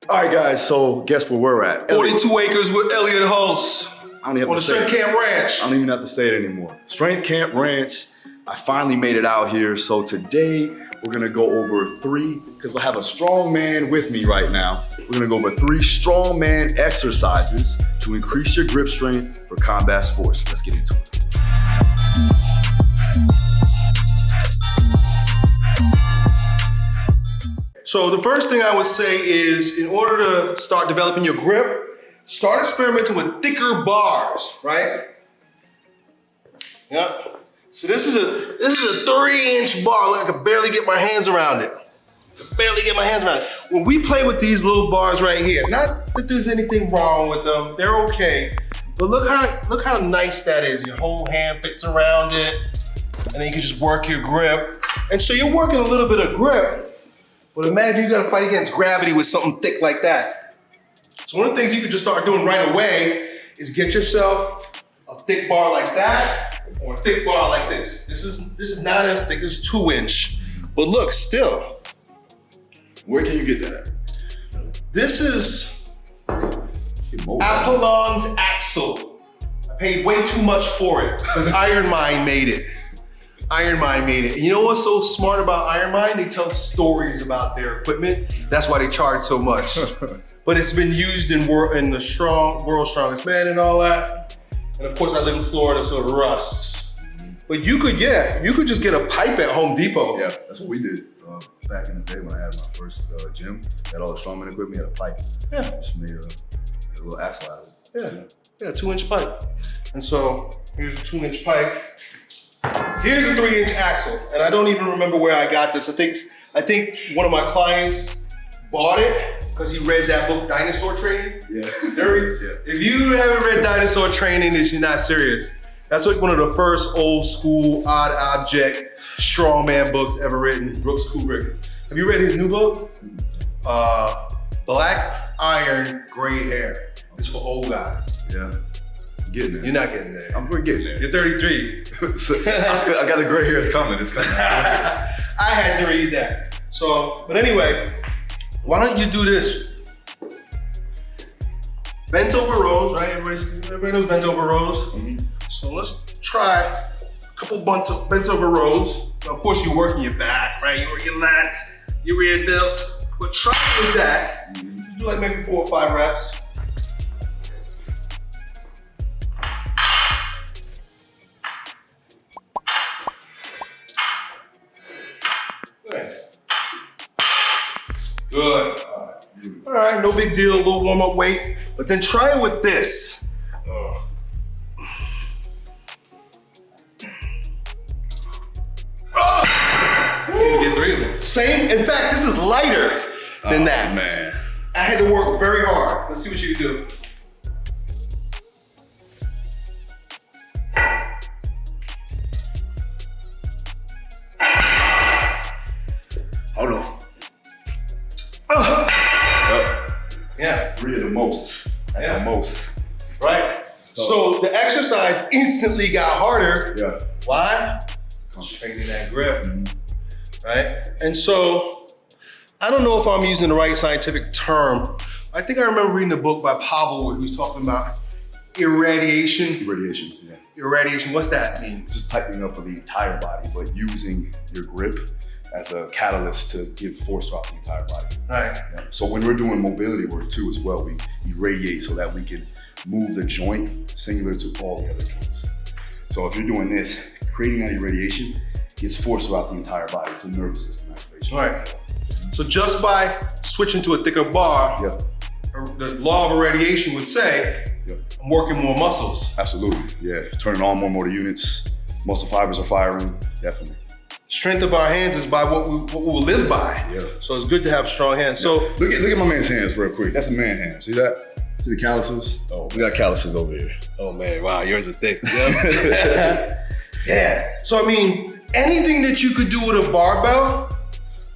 All right, guys, so guess where we're at? 42 acres with Elliott Hulse I don't even on have the to say Strength it. Camp Ranch. I don't even have to say it anymore. Strength Camp Ranch, I finally made it out here. So today, we're gonna go over three, because I have a strong man with me right now. We're gonna go over 3 strongman exercises to increase your grip strength for combat sports. Let's get into it. So the first thing I would say is, in order to start developing your grip, start experimenting with thicker bars, right? Yep. So this is a 3-inch bar. Look, I can barely get my hands around it. When we play with these little bars right here, not that there's anything wrong with them, they're okay. But look how nice that is. Your whole hand fits around it, and then you can just work your grip. And so you're working a little bit of grip, but imagine you gotta fight against gravity with something thick like that. So one of the things you could just start doing right away is get yourself a thick bar like that, or a thick bar like this. This is not as thick as 2-inch, but look, still. Where can you get that at? This is Apollon's Axle. I paid way too much for it because Iron Mind made it. And you know what's so smart about Iron Mind? They tell stories about their equipment. That's why they charge so much. But it's been used in the World's Strongest Man and all that. And of course I live in Florida, so it rusts. But you could just get a pipe at Home Depot. Yeah, that's what we did back in the day when I had my first gym. Had all the strongman equipment, had a pipe. Yeah. Just made a little axle out of it. Yeah, 2-inch pipe. And so here's a 2-inch pipe. Here's a 3-inch axle, and I don't even remember where I got this. I think one of my clients bought it because he read that book, Dinosaur Training. Yeah. If you haven't read Dinosaur Training, then you're not serious. That's like one of the first old school, odd object, strongman books ever written, Brooks Kubrick. Have you read his new book? Black Iron, Gray Hair. It's for old guys. Yeah. Getting there. You're not getting there. We're getting there. You're 33. So, I got the gray hair. It's coming. I had to read that. So, but anyway, why don't you do this? Bent over rows, right? Everybody knows bent over rows. Mm-hmm. So let's try a couple bent over rows. Now, of course, you're working your back, right? You work your lats, your rear delts. But try with that. Mm-hmm. Do like maybe 4 or 5 reps. Nice. Good. All right, no big deal, a little warm-up weight. But then try it with this. You get 3 of them. Same, in fact, this is lighter than that. Man. I had to work very hard. Let's see what you can do. Hold on. Yeah. 3 of the most. At the most. Right? So the exercise instantly got harder. Yeah. Why? Straining that grip. Right? And so, I don't know if I'm using the right scientific term. I think I remember reading a book by Pavel who was talking about irradiation. Irradiation, yeah. Irradiation, what's that mean? Just tightening up of the entire body, but using your grip as a catalyst to give force throughout the entire body. Right. Yeah. So when we're doing mobility work too as well, we irradiate so that we can move the joint singular to all the other joints. So if you're doing this, creating that irradiation gives force throughout the entire body. It's a nervous system activation. Right. So just by switching to a thicker bar, yeah. The law of irradiation would say, I'm working more muscles. Absolutely, yeah. Turning on more motor units, muscle fibers are firing, definitely. Strength of our hands is by what we will live by. Yeah. So it's good to have strong hands. So look at my man's hands real quick. That's a man hand. See that? See the calluses? Oh, we got calluses over here. Oh man, wow, yours are thick. Yeah. So I mean, anything that you could do with a barbell,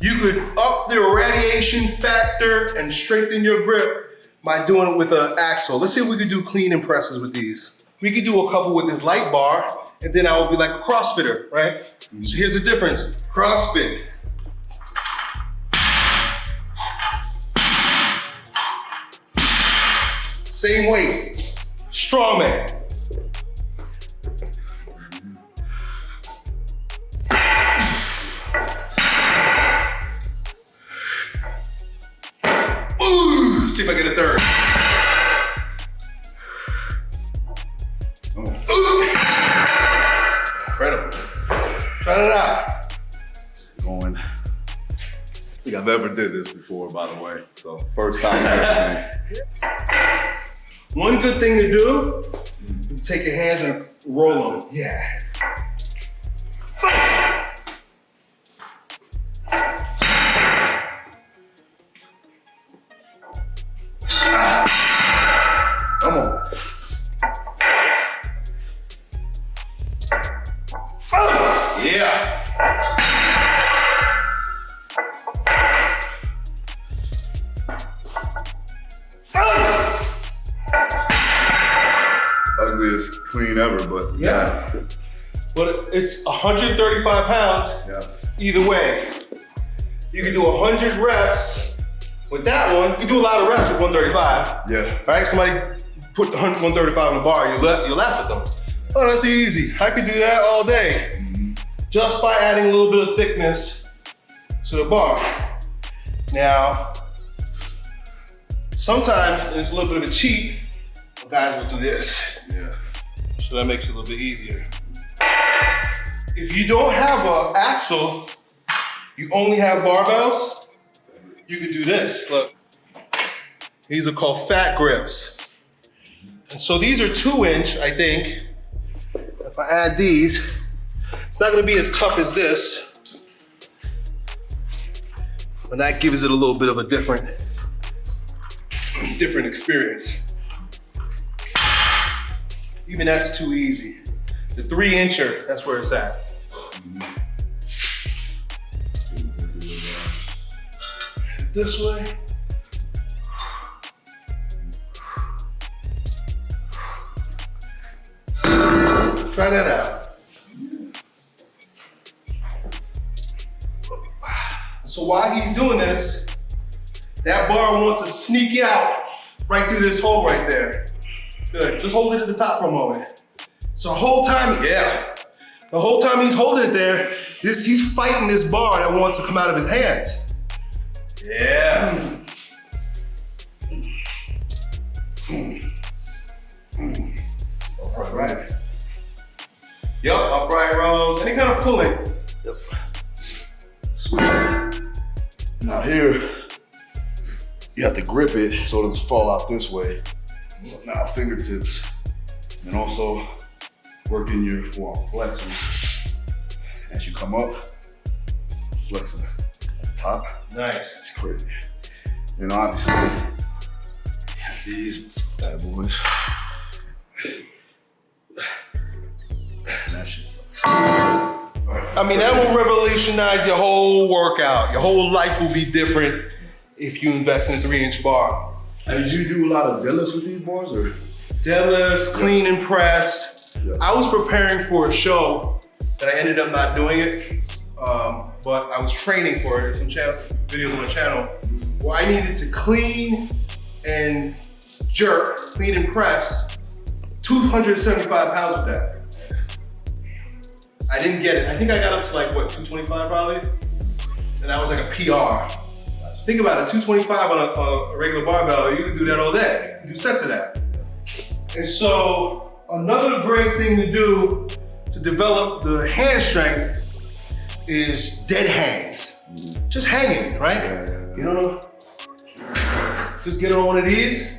you could up the irradiation factor and strengthen your grip by doing it with an axle. Let's see if we could do clean and presses with these. We could do a couple with this light bar, and then I would be like a CrossFitter, right? Mm-hmm. So here's the difference. CrossFit. Same weight. Strongman. Ooh, see if I get a third. Ooh. Incredible. Try it out. Going. I think I've ever did this before, by the way. So first time ever. One good thing to do is take your hands and roll them. Yeah. Come on. Yeah. Ugliest clean ever, but Yeah. But it's 135 pounds yeah. either way. You can do 100 reps with that one. You can do a lot of reps with 135. Yeah. Right? Somebody put the 135 on the bar, you laugh at them. Oh, that's easy. I could do that all day. Just by adding a little bit of thickness to the bar. Now, sometimes it's a little bit of a cheat. Guys will do this. Yeah. So that makes it a little bit easier. If you don't have an axle, you only have barbells, you could do this. Look, these are called fat grips. And so these are 2-inch, I think. If I add these, it's not gonna be as tough as this, but that gives it a little bit of a different experience. Even that's too easy. The 3-incher, that's where it's at. This way. Try that out. So while he's doing this, that bar wants to sneak out right through this hole right there. Good, just hold it at the top for a moment. So the whole time, yeah. The whole time he's holding it there, he's fighting this bar that wants to come out of his hands. Yeah. Right. Yep, upright rows, any kind of pulling. Yep. Sweet. Now here, you have to grip it so it doesn't fall out this way. So now fingertips, and also working your forearm flexors. As you come up, flexing at the top. Nice. It's crazy. And obviously, these bad boys. That shit sucks. I mean, that will revolutionize your whole workout. Your whole life will be different if you invest in a 3-inch bar. And did you do a lot of deadlifts with these bars, or? Deadlifts, clean and press. Yeah. I was preparing for a show that I ended up not doing it, but I was training for it. There's some videos on my channel where I needed to clean and jerk, clean and press 275 pounds with that. I didn't get it. I think I got up to like, what, 225 probably? And that was like a PR. Think about it, 225 on a regular barbell, you can do that all day. You can do sets of that. And so, another great thing to do to develop the hand strength is dead hangs. Just hanging, right? You know, just get on one of these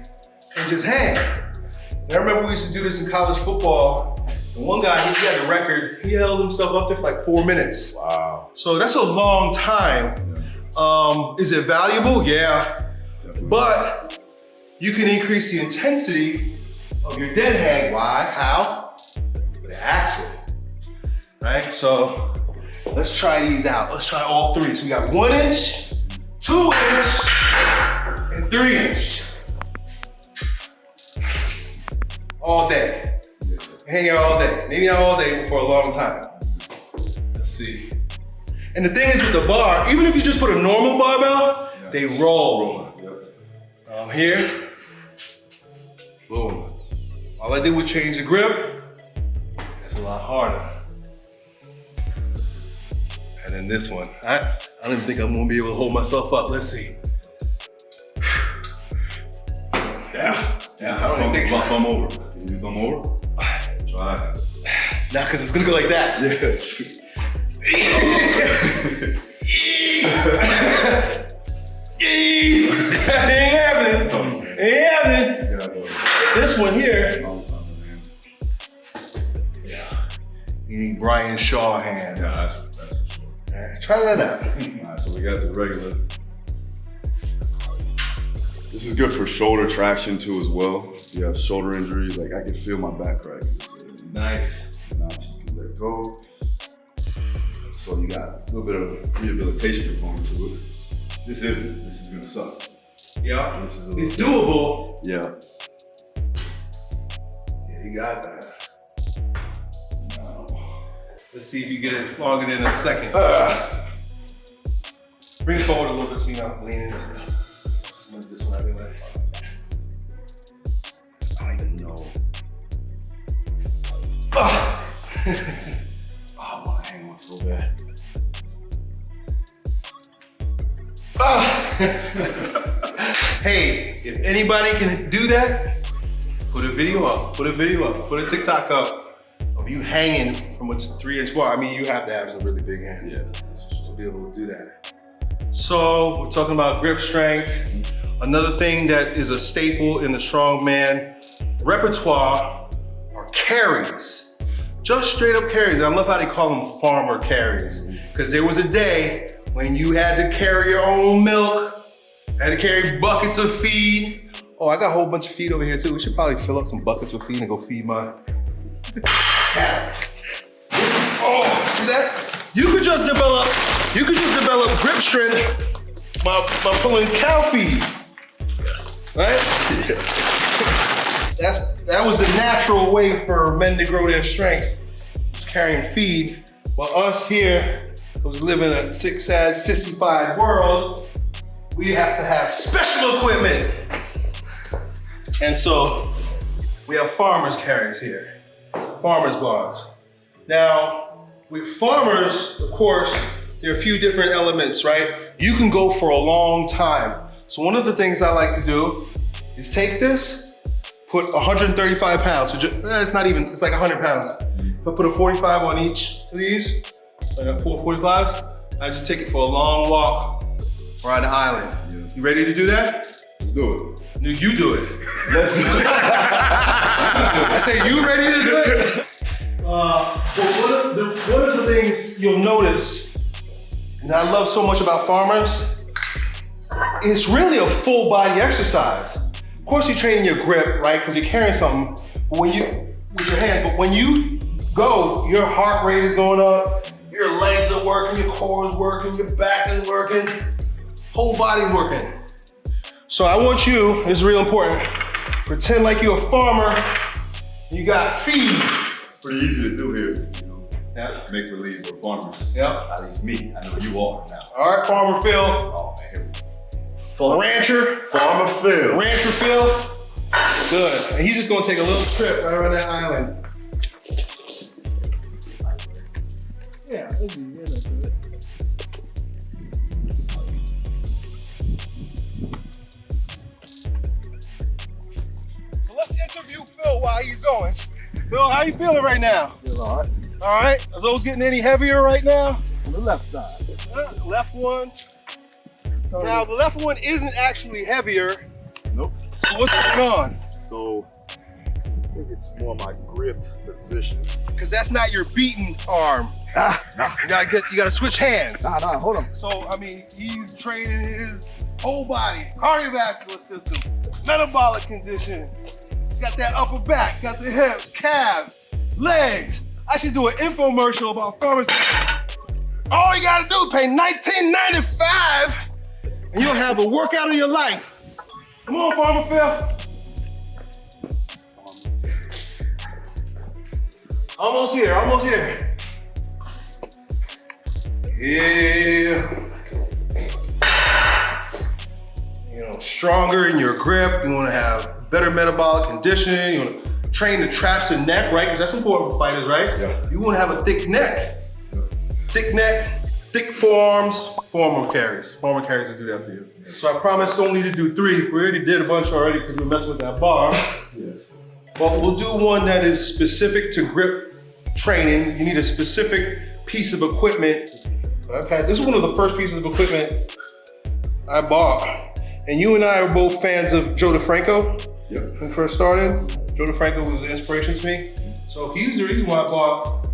and just hang. And I remember we used to do this in college football. And one guy, he had the record, he held himself up there for like 4 minutes. Wow. So that's a long time. Is it valuable? Yeah. Definitely. But you can increase the intensity of your dead hang. Why? How? With an axle. Right? So let's try these out. Let's try all three. So we got 1-inch, 2-inch, and 3-inch. All day. Hang out all day. Maybe not all day, but for a long time. Let's see. And the thing is with the bar, even if you just put a normal barbell, they roll. Here, All I did was change the grip. It's a lot harder. And then this one, I don't even think I'm gonna be able to hold myself up. Let's see. Yeah. I don't even think. Thumb over. Can you thumb over? Try it. Nah, because it's gonna go like that. Yeah. Ain't happening. Ain't happening. This one here. Yeah. You need Brian Shaw hands. Yeah, that's for sure. All right, try that out. All right, so we got the regular. This is good for shoulder traction too as well. If you have shoulder injuries, like I can feel my back cracking. Nice. Now you can let go. So you got a little bit of rehabilitation component to it. This isn't. This is gonna suck. Yeah. It's doable. Yeah. Yeah, you got that. Let's see if you get it longer than a second. Bring it forward a little bit so you're not leaning. This one anyway. I don't even know. Oh, my hand was so bad. Hey, if anybody can do that, put a video up, put a TikTok up of you hanging from a 3-inch bar. I mean, you have to have some really big hands to be able to do that. So we're talking about grip strength. Another thing that is a staple in the strongman repertoire are carries. Just straight up carries. And I love how they call them farmer carries. Because there was a day when you had to carry your own milk, had to carry buckets of feed. Oh, I got a whole bunch of feed over here too. We should probably fill up some buckets with feed and go feed my cat. Oh, see that? You could just develop grip strength by pulling cow feed. Right? That was the natural way for men to grow their strength, carrying feed. While us here, who's living in a sick, sad, sissified world, we have to have special equipment. And so we have farmers carries here, farmers bars. Now, with farmers, of course, there are a few different elements, right? You can go for a long time. So one of the things I like to do is take this, put 135 pounds. So it's not even, it's like 100 pounds. If I put a 45 on each of these, I got 4 45s, I just take it for a long walk around the island. Yeah. You ready to do that? Let's do it. No, you do it. Let's do it. I say, you ready to do it? One of the things you'll notice, and I love so much about farmers, it's really a full body exercise. Of course you're training your grip, right? Because you're carrying something, but with your hand, but when you go, your heart rate is going up, your legs are working, your core is working, your back is working, whole body's working. So I want you, this is real important, pretend like you're a farmer, you got feed. It's pretty easy to do here. You know? Yeah. Make believe we're farmers. Yeah. At least me. I know you are now. All right, Farmer Phil. Oh man, here we go. Rancher. Farmer Phil. Rancher Phil. Good. And he's just gonna take a little trip right around that island. Yeah, that's it. So let's interview Phil while he's going. Phil, how you feeling right now? Feel all right. All right. Are those getting any heavier right now? On the left side. Left one. Now the left one isn't actually heavier. Nope. So what's going on? So I think it's more my grip position. Because that's not your beating arm. You gotta switch hands. Nah, hold on. So I mean, he's training his whole body, cardiovascular system, metabolic condition. He's got that upper back, got the hips, calves, legs. I should do an infomercial about farmers. All you gotta do is pay $19.95 and you'll have a workout of your life. Come on, Farmer Phil. Almost here, almost here. Yeah. You know, stronger in your grip. You wanna have better metabolic conditioning. You wanna train the traps and neck, right? Because that's important for fighters, right? Yeah. You want to have a thick neck. Thick neck, thick forearms, forearm carries. Forearm carries will do that for you. So I promised only to do 3. We already did a bunch already because we were messing with that bar. Yes. But we'll do one that is specific to grip training. You need a specific piece of equipment. This is one of the first pieces of equipment I bought. And you and I are both fans of Joe DeFranco. Yep. When we first started, Joe DeFranco was an inspiration to me. So he's the reason why I bought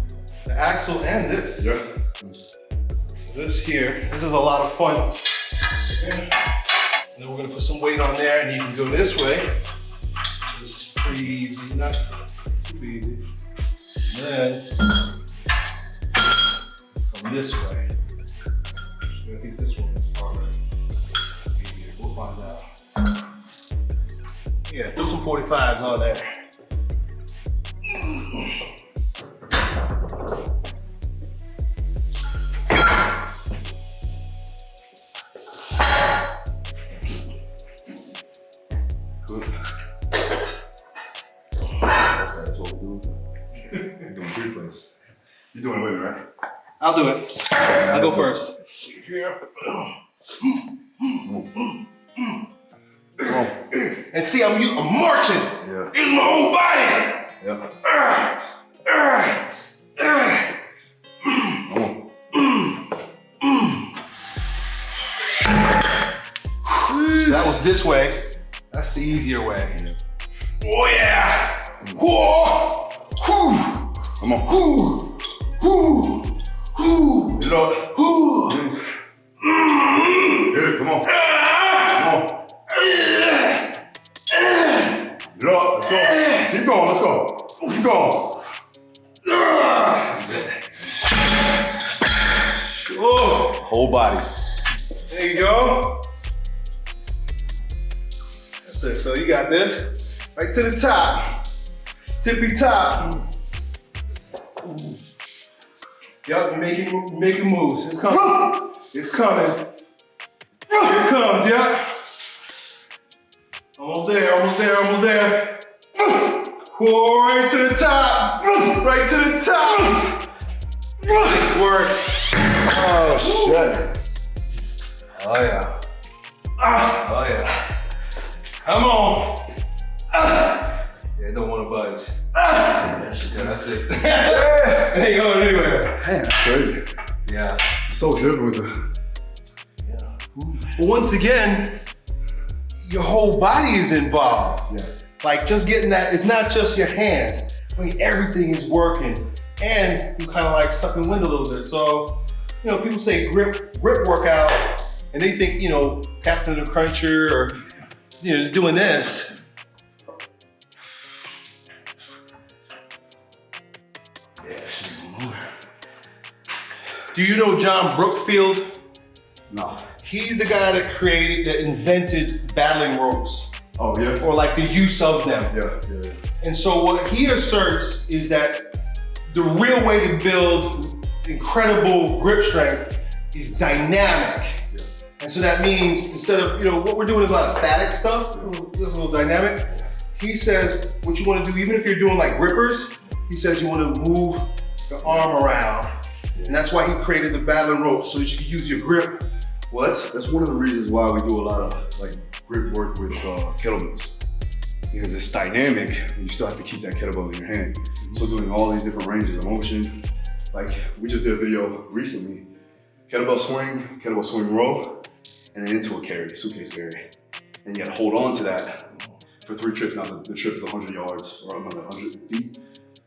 the axle and this. Yeah. This here, this is a lot of fun. And then we're gonna put some weight on there and you can go this way. Just pretty easy, not too easy. And then come this way. I think this one is harder. Easier, we'll find out. Yeah, throw some 45s on there. You're doing it with me, right? I'll do it. I'll go first. Here. And see, I'm marching. Yeah. Using my whole body. Yeah. That was this way. That's the easier way. Oh yeah! Whoa! Whoo! Come on. Whoo! Whoo! Whoo! Get it up. Whoo! Good, come on. Come on. Get it up, let's go. Keep going, let's go. Keep going. That's it. Oh! Whole body. There you go. That's it, Phil. You got this. Right to the top. Tippy top. Yup, you're making moves. It's coming. It's coming. Here it comes, yup. Almost there, almost there, almost there. Whoa, right to the top. Right to the top. Nice work. Oh, shit. Oh, yeah. Oh, yeah. Come on. Yeah, don't want to budge. Yeah, that's it. It ain't going anywhere. Man, that's crazy. Yeah. It's so different with the... But once again, your whole body is involved. Yeah. Like just getting that, it's not just your hands. I mean, everything is working. And you kind of like sucking wind a little bit. So, you know, people say grip workout, and they think, you know, Captain the Cruncher or, you know, just doing this. Do you know John Brookfield? No. He's the guy that invented battling ropes, Oh, yeah? or like the use of them. Yeah. And so what he asserts is that the real way to build incredible grip strength is dynamic. Yeah. And so that means instead of, you know, what we're doing is a lot of static stuff, just a little dynamic. He says what you want to do, even if you're doing like grippers, he says you want to move the arm around. And that's why he created the battling rope, so that you can use your grip. Well, that's one of the reasons why we do a lot of like grip work with kettlebells. Because it's dynamic, and you still have to keep that kettlebell in your hand. So doing all these different ranges of motion, like we just did a video recently, kettlebell swing row, and then into a carry, suitcase carry. And you gotta hold on to that for 3 trips. Now the trip is 100 yards, or 100 feet,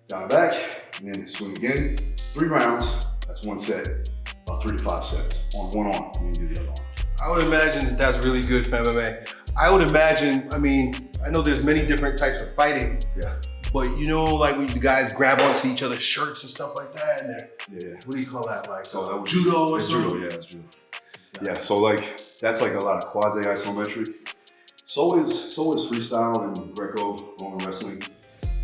down and back, and then swing again. 3 rounds, that's 1 set, about 3 to 5 sets on one arm, and then you do the other arm. I would imagine that that's really good for MMA. I would imagine, I mean, I know there's many different types of fighting, Yeah. but you know, like when you guys grab onto each other's shirts and stuff like that, and they're, Yeah. what do you call that? Like So that would judo or it's something? judo, yeah, it's judo. Yeah, so like that's like a lot of quasi isometric. So is freestyle and Greco, Roman wrestling.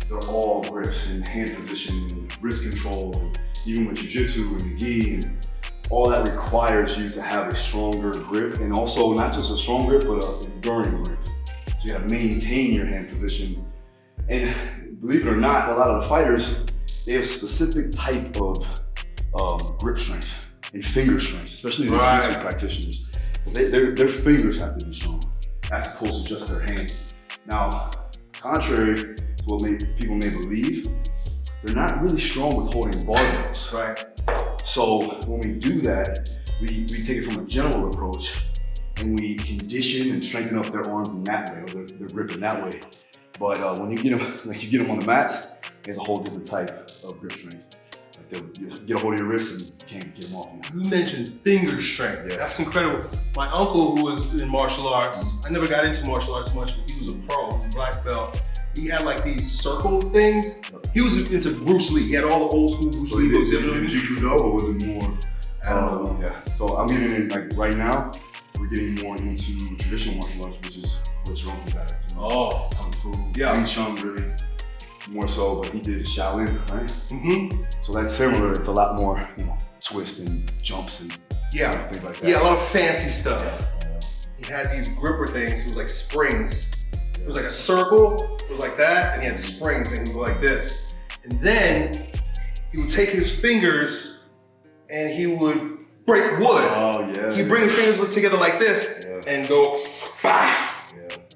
They're all grips and hand position and wrist control, and even with jiu-jitsu and the gi, and all that requires you to have a stronger grip, and also not just a strong grip, but an enduring grip. So you gotta maintain your hand position And believe it or not, a lot of the fighters, they have specific type of grip strength and finger strength, especially the jiu-jitsu practitioners. Because their fingers have to be strong, as opposed to just their hand. Now, contrary to what people may believe, they're not really strong with holding barbells. Right. So when we do that, we take it from a general approach and we condition and strengthen up their arms in that way, or their grip in that way. But when you get them, like you get them on the mats, there's a whole different type of grip strength. Like you have to get a hold of your wrists and you can't get them off you. You mentioned finger strength. Yeah. That's incredible. My uncle, who was in martial arts, I never got into martial arts much, but he was a pro, he was a black belt. He had like these circle things. He was into Bruce Lee. He had all the old school Bruce Lee books. Did you do though, or was it more? I don't know. Yeah. So I'm getting in, like right now, we're getting more into traditional martial arts, which is what your uncle got into. Oh. Kung Fu. Yeah. Wing Chun really more so, but he did Shaolin, right? Mm-hmm. So that's similar. It's a lot more, twists and jumps and things like that. Yeah, a lot of fancy stuff. He had these gripper things. It was like springs. It was like a circle. It was like that, and he had springs, and he would go like this. And then he would take his fingers and he would break wood. Oh yeah. He'd bring his fingers together like this and go bah,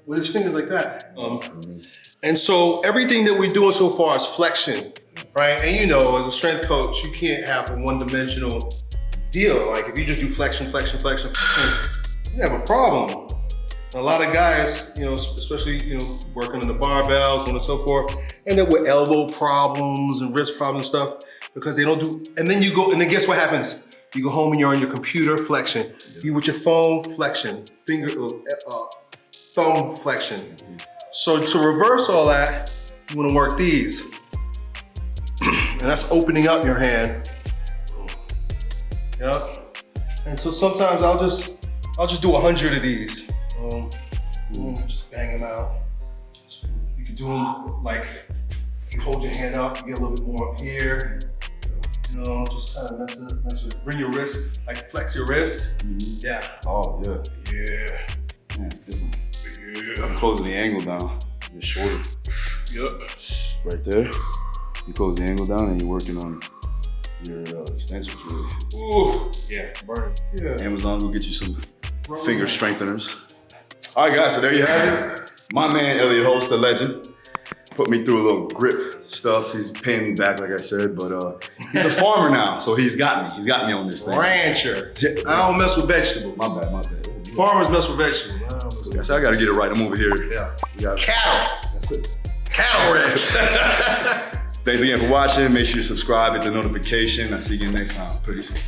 with his fingers like that. And so everything that we're doing so far is flexion, right? And as a strength coach, you can't have a one-dimensional deal. Like if you just do flexion, you have a problem. And a lot of guys, especially, working on the barbells, so on and so forth, end up with elbow problems and wrist problems and stuff because they don't do, and then you go, and then guess what happens? You go home and you're on your computer, flexion. You with your phone, flexion. Thumb flexion. So to reverse all that, you wanna work these. And that's opening up your hand. Yep. And so sometimes I'll just do 100 of these. Just bang them out. You can do them like, if you hold your hand up, you get a little bit more up here. Just kind of mess with it. Bring your wrist, like flex your wrist. Mm-hmm. Yeah. Oh, yeah. Yeah. Yeah, it's different. Yeah. I'm closing the angle down. It's shorter. Yep. Right there. You close the angle down and you're working on your extensors really. Ooh. Yeah, burn. Yeah. Amazon will get you some finger strengtheners. All right, guys, so there you have it. My man, Elliott Hulse, the legend, put me through a little grip stuff. He's paying me back, like I said, but he's a farmer now, so he's got me. He's got me on this thing. Rancher. I don't mess with vegetables. My bad. Farmers mess with vegetables. I said I gotta get it right. I'm over here. Yeah. Cattle. That's it. Cattle ranch. Thanks again for watching. Make sure you subscribe, hit the notification. I'll see you again next time. Pretty soon.